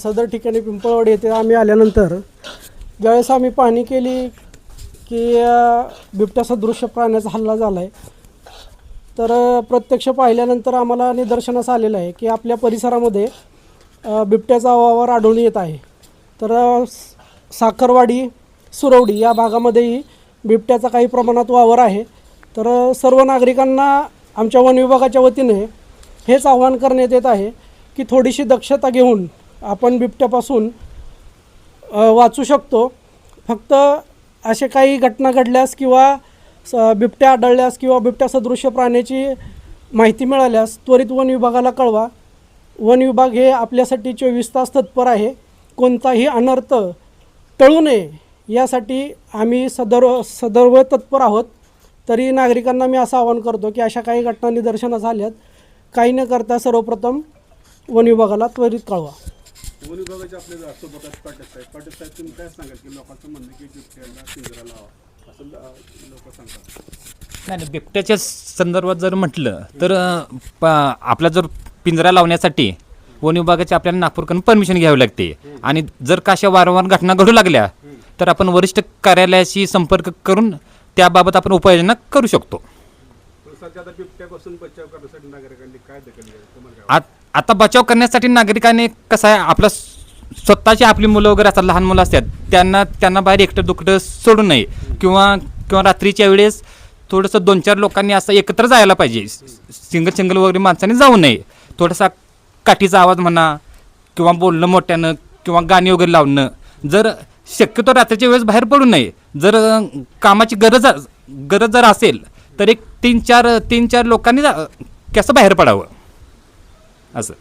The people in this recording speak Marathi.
सदर ठिकाणी पिंपळवाडी येथे आम्ही आल्यानंतर ज्यावेळेस आम्ही पाहणी केली की बिबट्या सदृश प्राण्याचा हल्ला झाला आहे, तर प्रत्यक्ष पाहिल्यानंतर आम्हाला निदर्शनास आलेलं आहे की आपल्या परिसरामध्ये बिबट्याचा वावर आढळून येत आहे. तर साखरवाडी, सुरवडी या भागामध्येही बिबट्याचा काही प्रमाणात वावर आहे. तर सर्व नागरिकांना आमच्या वन विभागाच्या वतीने हेच आवाहन करण्यात येत आहे की थोडीशी दक्षता घेऊन आपण बिबट्यापासून वाचू शकतो. फक्त असे काही घटना घडल्यास किंवा बिबट्या आढळल्यास किंवा बिबट्या सदृश्य प्राण्याची माहिती मिळाल्यास त्वरित वन विभागाला कळवा. वन विभाग हे आपल्यासाठी 24 तास तत्पर आहे. कोणताही अनर्थ टळू नये यासाठी आम्ही सदैव तत्पर आहोत. तरी नागरिकांना मी असं आवाहन करतो की अशा काही घटना निदर्शनास आल्यात काही न करता सर्वप्रथम वन विभागाला त्वरित कळवा. वन विभागाचे आपले सोबत पाटील साहेब तुम्ही काय सांगाल की लोकांचं म्हणणं की बिबट्याला पिंजरा लावा असं लोक सांगतात? नाही, बिबट्याच्या संदर्भात जर म्हटलं तर आपला जर पिंजरा लावण्यासाठी वन विभागाची आपल्याला नागपूरकडून परमिशन घ्यावी लागते. आणि जर का अशा वारंवार घटना घडू लागल्या तर आपण वरिष्ठ कार्यालयाशी संपर्क करून त्याबाबत आपण उपाययोजना करू शकतो. सध्या बिबट्यापासून बचाव करण्यासाठी नागरिकांनी काय दखल घ्यावी? आता बचाव करण्यासाठी नागरिकांनी कसं आहे, आपलं स्वतःची आपली मुलं वगैरे असतात, लहान मुलं असतात, त्यांना बाहेर एकटं दुकटं सोडू नये. किंवा रात्रीच्या वेळेस थोडंसं 2-4 लोकांनी असं एकत्र जायला पाहिजे. सिंगल वगैरे माणसाने जाऊ नये. थोडासा काठीचा आवाज म्हणा किंवा बोलणं मोठ्यानं किंवा गाणी वगैरे लावणं. जर शक्यतो रात्रीच्या वेळेस बाहेर पडू नये. जर कामाची गरज जर असेल तर एक 3-4 लोकांनी कसं बाहेर पडावं असं.